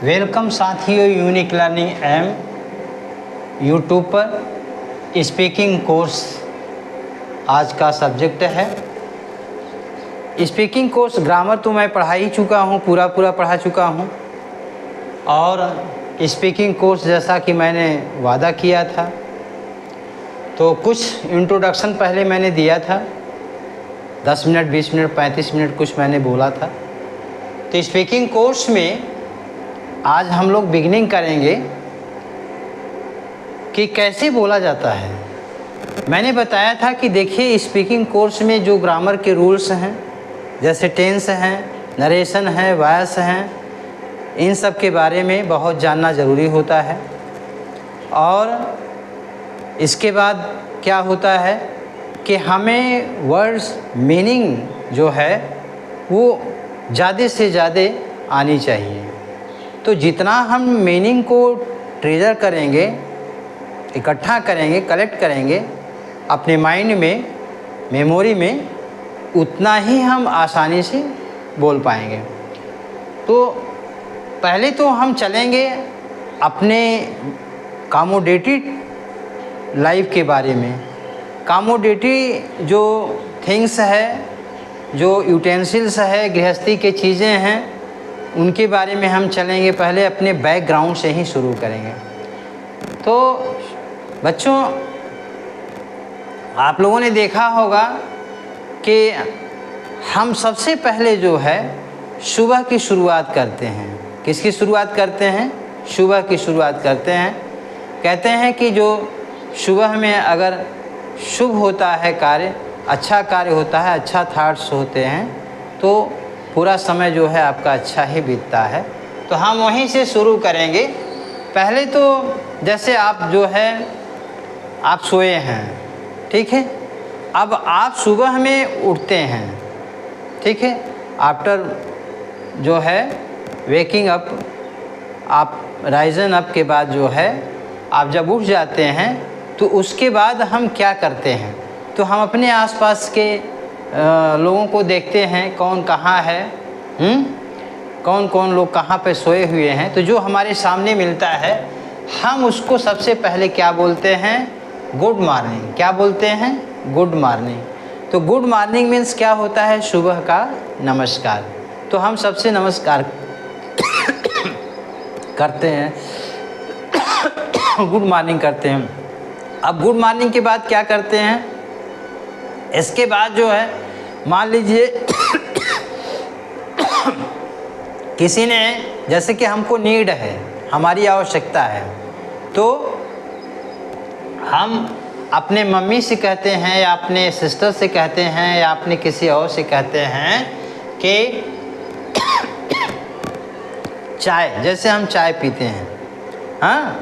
Welcome साथियों, unique learning M YouTube पर speaking course आज का सब्जेक्ट है। स्पीकिंग कोर्स ग्रामर तो मैं पढ़ा ही चुका हूँ, पूरा पढ़ा चुका हूँ। और स्पीकिंग कोर्स जैसा कि मैंने वादा किया था, तो कुछ इंट्रोडक्शन पहले मैंने दिया था, 10 मिनट, 20 मिनट, 35 मिनट कुछ मैंने बोला था। तो स्पीकिंग कोर्स में आज हम लोग बिगिनिंग करेंगे कि कैसे बोला जाता है। मैंने बताया था कि देखिए, स्पीकिंग कोर्स में जो ग्रामर के रूल्स हैं, जैसे टेंस हैं, नरेशन है, वॉइस हैं, इन सब के बारे में बहुत जानना ज़रूरी होता है। और इसके बाद क्या होता है कि हमें वर्ड्स मीनिंग जो है वो ज़्यादा से ज़्यादा आनी चाहिए। तो जितना हम मीनिंग को ट्रेजर करेंगे, इकट्ठा करेंगे, कलेक्ट करेंगे अपने माइंड में, मेमोरी में, उतना ही हम आसानी से बोल पाएंगे। तो पहले तो हम चलेंगे अपने कमोडिटी लाइफ के बारे में। कमोडिटी जो थिंग्स है, जो यूटेंसिल्स है, गृहस्थी के चीज़ें हैं, उनके बारे में हम चलेंगे। पहले अपने बैकग्राउंड से ही शुरू करेंगे। तो बच्चों, आप लोगों ने देखा होगा कि हम सबसे पहले जो है सुबह की शुरुआत करते हैं। किसकी शुरुआत करते हैं? सुबह की शुरुआत करते हैं। कहते हैं कि जो सुबह में अगर शुभ होता है कार्य, अच्छा कार्य होता है, अच्छा थॉट्स होते हैं, तो पूरा समय जो है आपका अच्छा ही बीतता है। तो हम वहीं से शुरू करेंगे। पहले तो जैसे आप जो है आप सोए हैं, ठीक है। अब आप सुबह में उठते हैं, ठीक है। आफ्टर जो है वेकिंग अप, आप राइजन अप के बाद जो है आप जब उठ जाते हैं, तो उसके बाद हम क्या करते हैं? तो हम अपने आसपास के लोगों को देखते हैं, कौन कहाँ है, कौन कौन लोग कहाँ पे सोए हुए हैं। तो जो हमारे सामने मिलता है, हम उसको सबसे पहले क्या बोलते हैं? Good morning. क्या बोलते हैं? Good morning. तो गुड मॉर्निंग मीन्स क्या होता है? सुबह का नमस्कार। तो हम सबसे नमस्कार करते हैं, गुड मॉर्निंग करते हैं। अब गुड मॉर्निंग के बाद क्या करते हैं? इसके बाद जो है, मान लीजिए किसी ने, जैसे कि हमको नीड है, हमारी आवश्यकता है, तो हम अपने मम्मी से कहते हैं, या अपने सिस्टर से कहते हैं, या अपने किसी और से कहते हैं कि चाय, जैसे हम चाय पीते हैं, हाँ,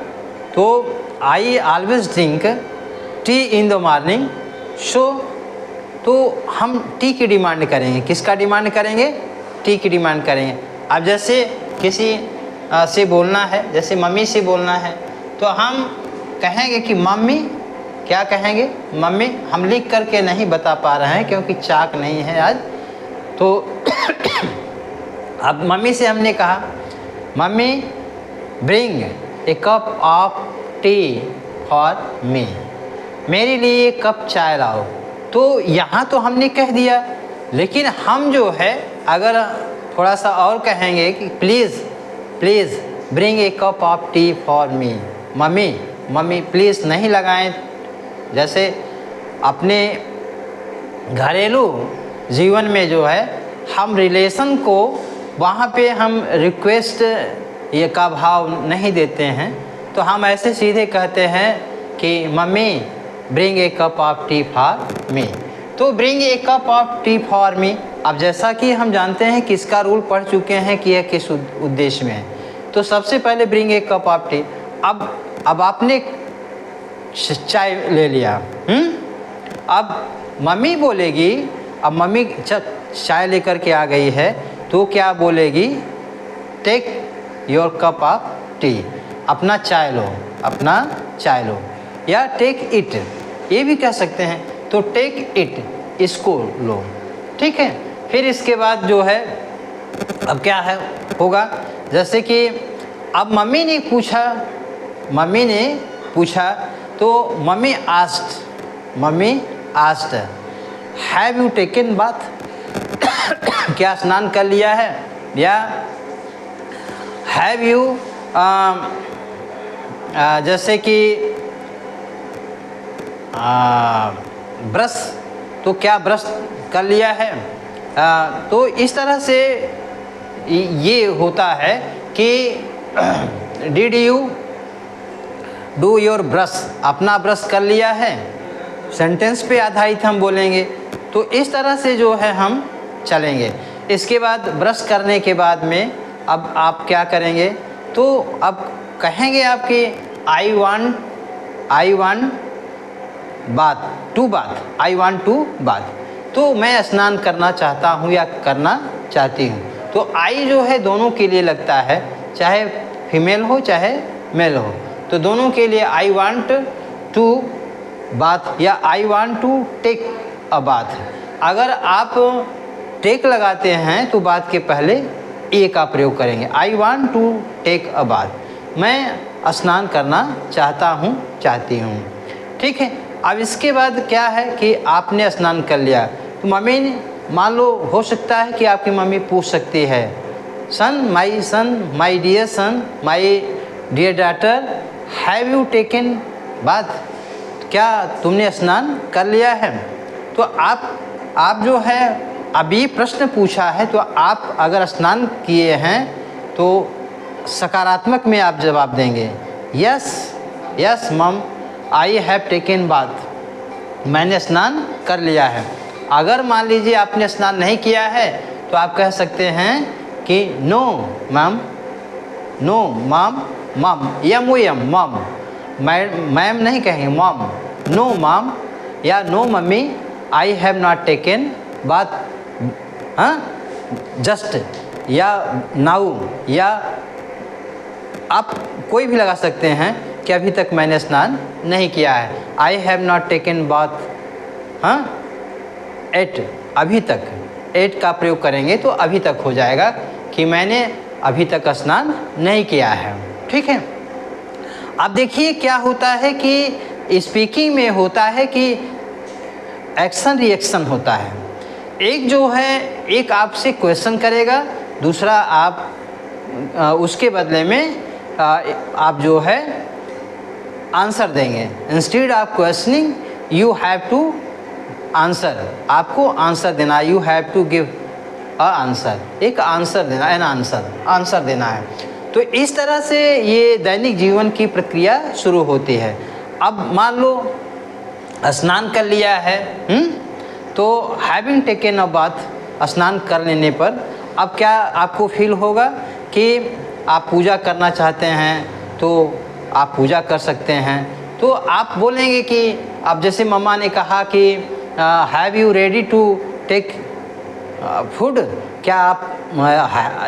तो I always drink tea in the morning. तो हम टी की डिमांड करेंगे। किसका डिमांड करेंगे? टी की डिमांड करेंगे। अब जैसे किसी से बोलना है, जैसे मम्मी से बोलना है, तो हम कहेंगे कि मम्मी, क्या कहेंगे? मम्मी। हम लिख करके नहीं बता पा रहे हैं क्योंकि चाक नहीं है आज। तो अब मम्मी से हमने कहा, mummy bring a cup of tea for मी, मेरे लिए एक कप चाय लाओ। तो यहाँ तो हमने कह दिया, लेकिन हम जो है अगर थोड़ा सा और कहेंगे कि please bring a cup of tea for me, mummy please नहीं लगाएं। जैसे अपने घरेलू जीवन में जो है हम रिलेशन को, वहाँ पे हम रिक्वेस्ट ये का भाव नहीं देते हैं, तो हम ऐसे सीधे कहते हैं कि mummy bring a cup of tea for me. तो bring a cup of tea for me. अब जैसा कि हम जानते हैं कि इसका रूल पढ़ चुके हैं कि यह किस उद्देश्य में है। तो सबसे पहले bring a cup of T. अब आपने चाय ले लिया, अब मम्मी बोलेगी, अब मम्मी चाय लेकर के आ गई है, तो क्या बोलेगी? Take your cup of tea, अपना चाय लो, या टेक इट, ये भी कह सकते हैं। तो टेक इट, इसको लो, ठीक है। फिर इसके बाद जो है अब क्या है होगा, जैसे कि अब मम्मी ने पूछा तो mummy asked have you taken bath, क्या स्नान कर लिया है, या हैव यू जैसे कि ब्रश, तो क्या ब्रश कर लिया है। तो इस तरह से ये होता है कि did you do your brush, अपना ब्रश कर लिया है, सेंटेंस पे आधारित हम बोलेंगे। तो इस तरह से जो है हम चलेंगे। इसके बाद ब्रश करने के बाद में अब आप क्या करेंगे, तो अब कहेंगे आपके आई वांट टू बाथ, तो मैं स्नान करना चाहता हूँ या करना चाहती हूँ। तो आई जो है दोनों के लिए लगता है, चाहे फीमेल हो चाहे मेल हो, तो दोनों के लिए आई वांट टू बाथ या I want to take a bath. अगर आप टेक लगाते हैं तो बात के पहले ए का प्रयोग करेंगे, I want to take a bath, मैं स्नान करना चाहता हूँ चाहती हूँ। ठीक है। अब इसके बाद क्या है कि आपने स्नान कर लिया, तो मम्मी ने, मान लो हो सकता है कि आपकी मम्मी पूछ सकती है, son, my dear son, my dear daughter, have you taken bath, क्या तुमने स्नान कर लिया है। तो आप जो है अभी प्रश्न पूछा है, तो आप अगर स्नान किए हैं तो सकारात्मक में आप जवाब देंगे, यस मम आई हैव टेकन बाथ, मैंने स्नान कर लिया है। अगर मान लीजिए आपने स्नान नहीं किया है तो आप कह सकते हैं कि नो मैम, मम, मैम नहीं कहेंगे, मम, नो मम या no mummy, I have not taken bath, हाँ, जस्ट या नाउ, या आप कोई भी लगा सकते हैं कि अभी तक मैंने स्नान नहीं किया है। आई हैव नॉट टेकन बाथ, हाँ, एट, अभी तक, एट का प्रयोग करेंगे तो अभी तक हो जाएगा कि मैंने अभी तक स्नान नहीं किया है। ठीक है। अब देखिए क्या होता है कि स्पीकिंग में होता है कि एक्शन रिएक्शन होता है। एक जो है, एक आपसे क्वेश्चन करेगा, दूसरा आप उसके बदले में आप जो है आंसर देंगे। Instead of questioning you have to answer, आपको आंसर देना, you have to give a answer, एक आंसर देना, एन आंसर देना है। तो इस तरह से ये दैनिक जीवन की प्रक्रिया शुरू होती है। अब मान लो स्नान कर लिया है, तो हैविंग टेकन अ बाथ, स्नान कर लेने पर अब क्या आपको फील होगा कि आप पूजा करना चाहते हैं तो आप पूजा कर सकते हैं। तो आप बोलेंगे कि अब जैसे मम्मा ने कहा कि have you ready to take food, क्या आप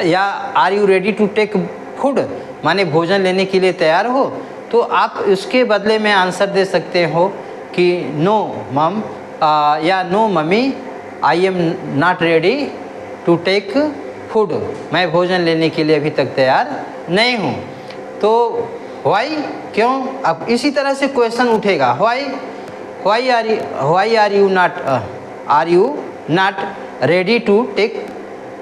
या are you ready to take food, माने भोजन लेने के लिए तैयार हो। तो आप उसके बदले में आंसर दे सकते हो कि नो मम या no mummy, I am not ready to take food, मैं भोजन लेने के लिए अभी तक तैयार नहीं हूँ। तो व्हाई, क्यों, अब इसी तरह से क्वेश्चन उठेगा, why are you not ready to take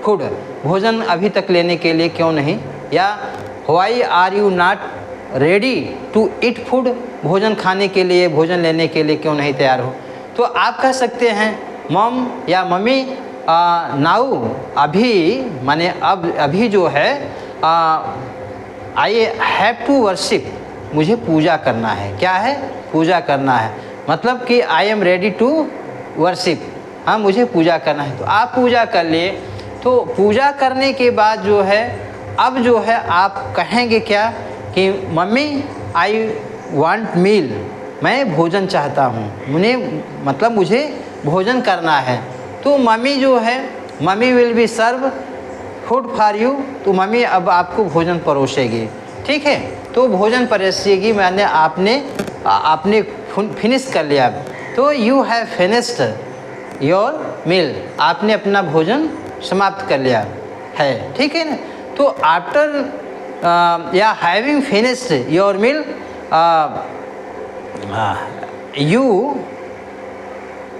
food, भोजन अभी तक लेने के लिए क्यों नहीं, या why are you not ready to eat food, भोजन खाने के लिए, भोजन लेने के लिए क्यों नहीं तैयार हो। तो आप कह सकते हैं मम या मम्मी, नाउ, अभी, माने अब, अभी जो है आई हैव टू वर्शिप, मुझे पूजा करना है। क्या है, पूजा करना है, मतलब कि I am ready to worship, हाँ, मुझे पूजा करना है। तो आप पूजा कर लिए। तो पूजा करने के बाद जो है, अब जो है आप कहेंगे क्या कि मम्मी आई वांट मील, मैं भोजन चाहता हूँ, मुझे भोजन करना है। तो मम्मी जो है, mummy will be serve food for you, तो मम्मी अब आपको भोजन परोसेगी। ठीक है। तो भोजन परोसेगी, मैंने आपने फिनिश कर लिया, तो you have finished your meal, आपने अपना भोजन समाप्त कर लिया है। ठीक है ना। तो आफ्टर या having finished your meal you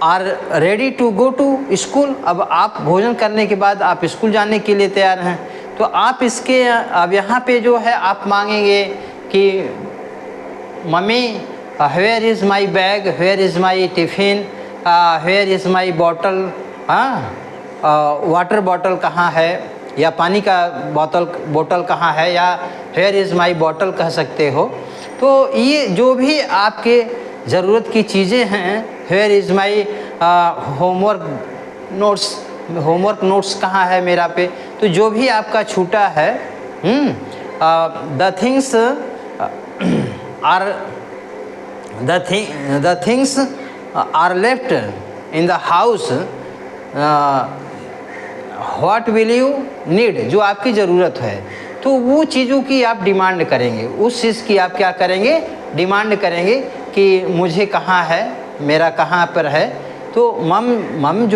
are ready to go to school. अब आप भोजन करने के बाद आप स्कूल जाने के लिए तैयार हैं। तो आप इसके अब यहाँ पे जो है आप मांगेंगे कि mummy where is my bag, where is my tiffin, where is my bottle, water bottle कहाँ है, या पानी का बोतल कहाँ है, या वेयर इज़ माई बॉटल कह सकते हो। तो ये जो भी आपके ज़रूरत की चीज़ें हैं, where is my homework notes कहाँ है मेरा पे, तो जो भी आपका छूटा है, the things are left in the house, what will you need, जो आपकी ज़रूरत है, तो वो चीज़ों की आप डिमांड करेंगे, उस चीज़ की आप क्या करेंगे, डिमांड करेंगे कि मुझे कहाँ है, मेरा कहाँ पर है। तो मम्मी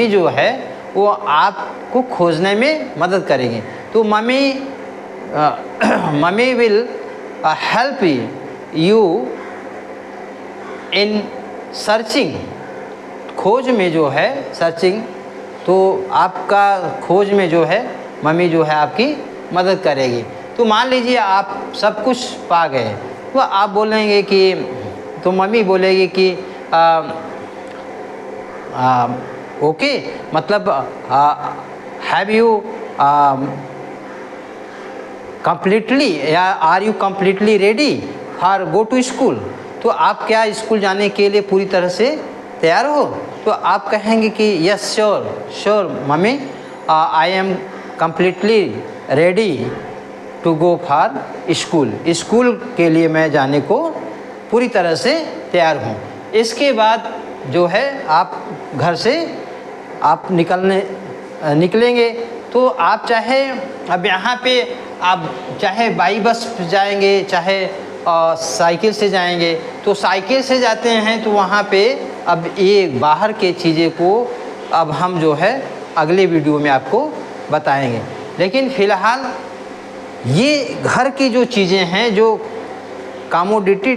जो है वो आपको खोजने में मदद करेंगे। तो mummy will help you in searching, खोज में जो है सर्चिंग, तो आपका खोज में जो है मम्मी जो है आपकी मदद करेगी। तो मान लीजिए आप सब कुछ पा गए, तो आप बोलेंगे कि, तो मम्मी बोलेगी कि ओके, मतलब हैव यू कम्प्लीटली, या are you completely ready for go to school, तो आप क्या स्कूल जाने के लिए पूरी तरह से तैयार हो। तो आप कहेंगे कि yes sure mummy, I am completely ready to go for school, school के लिए मैं जाने को पूरी तरह से तैयार हूँ। इसके बाद जो है आप घर से आप निकलेंगे। तो आप चाहे अब यहाँ पे आप चाहे बाई बस जाएंगे, चाहे साइकिल से जाएंगे। तो साइकिल से जाते हैं तो वहाँ पे अब ये बाहर के चीज़ें को अब हम जो है अगले वीडियो में आपको बताएंगे। लेकिन फ़िलहाल ये घर की जो चीज़ें हैं, जो कमोडिटी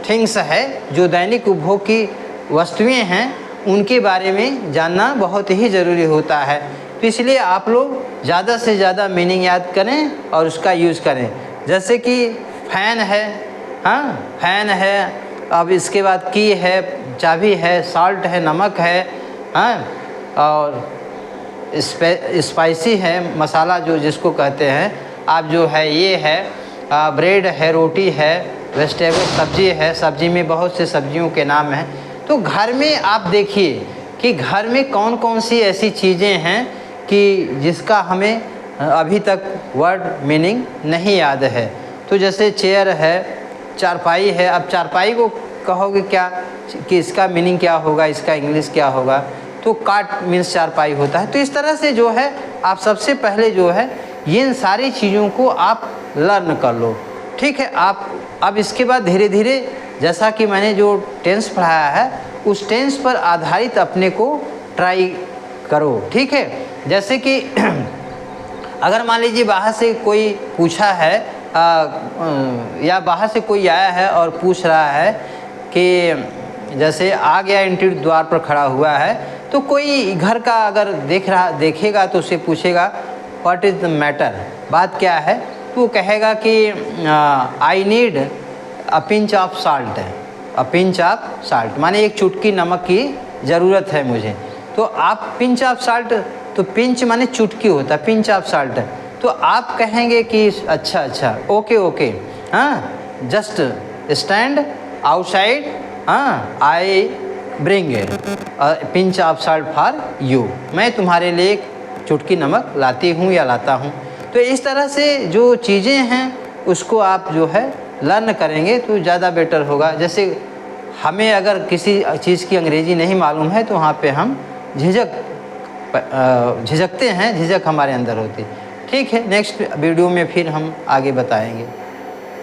थिंग्स है, जो दैनिक उपभोग की वस्तुएं हैं, उनके बारे में जानना बहुत ही ज़रूरी होता है। तो इसलिए आप लोग ज़्यादा से ज़्यादा मीनिंग याद करें और उसका यूज़ करें। जैसे कि फ़ैन है, फ़ैन है, अब इसके बाद की है, चाबी है, साल्ट है, नमक है, और स्पाइसी है, मसाला जो जिसको कहते हैं आप, जो है ये है, ब्रेड है, रोटी है, वेजिटेबल सब्जी है, सब्जी में बहुत से सब्जियों के नाम हैं। तो घर में आप देखिए कि घर में कौन कौन सी ऐसी चीज़ें हैं कि जिसका हमें अभी तक वर्ड मीनिंग नहीं याद है। तो जैसे चेयर है, चारपाई है। अब चारपाई को कहोगे क्या कि इसका मीनिंग क्या होगा, इसका इंग्लिश क्या होगा, तो काट मीन्स चारपाई होता है। तो इस तरह से जो है आप सबसे पहले जो है इन सारी चीज़ों को आप लर्न कर लो, ठीक है। आप अब इसके बाद धीरे धीरे जैसा कि मैंने जो टेंस पढ़ाया है उस टेंस पर आधारित अपने को ट्राई करो, ठीक है। जैसे कि अगर मान लीजिए बाहर से कोई पूछा है या बाहर से कोई आया है और पूछ रहा है कि जैसे आ गया इंटरव्यू द्वार पर खड़ा हुआ है, तो कोई घर का अगर देखेगा तो उससे पूछेगा व्हाट इज़ द मैटर, बात क्या है। तो वो कहेगा कि I need a pinch of salt, a pinch of salt माने एक चुटकी नमक की ज़रूरत है मुझे। तो आप पिंच ऑफ साल्ट, तो पिंच माने चुटकी होता है, पिंच ऑफ साल्ट। तो आप कहेंगे कि अच्छा okay, just stand outside, I bring pinch of salt for you, मैं तुम्हारे लिए एक चुटकी नमक लाती हूँ या लाता हूँ। तो इस तरह से जो चीज़ें हैं उसको आप जो है लर्न करेंगे तो ज़्यादा बेटर होगा। जैसे हमें अगर किसी चीज़ की अंग्रेज़ी नहीं मालूम है तो वहाँ पे हम झिझकते हैं, झिझक हमारे अंदर होती है, ठीक है। नेक्स्ट वीडियो में फिर हम आगे बताएंगे।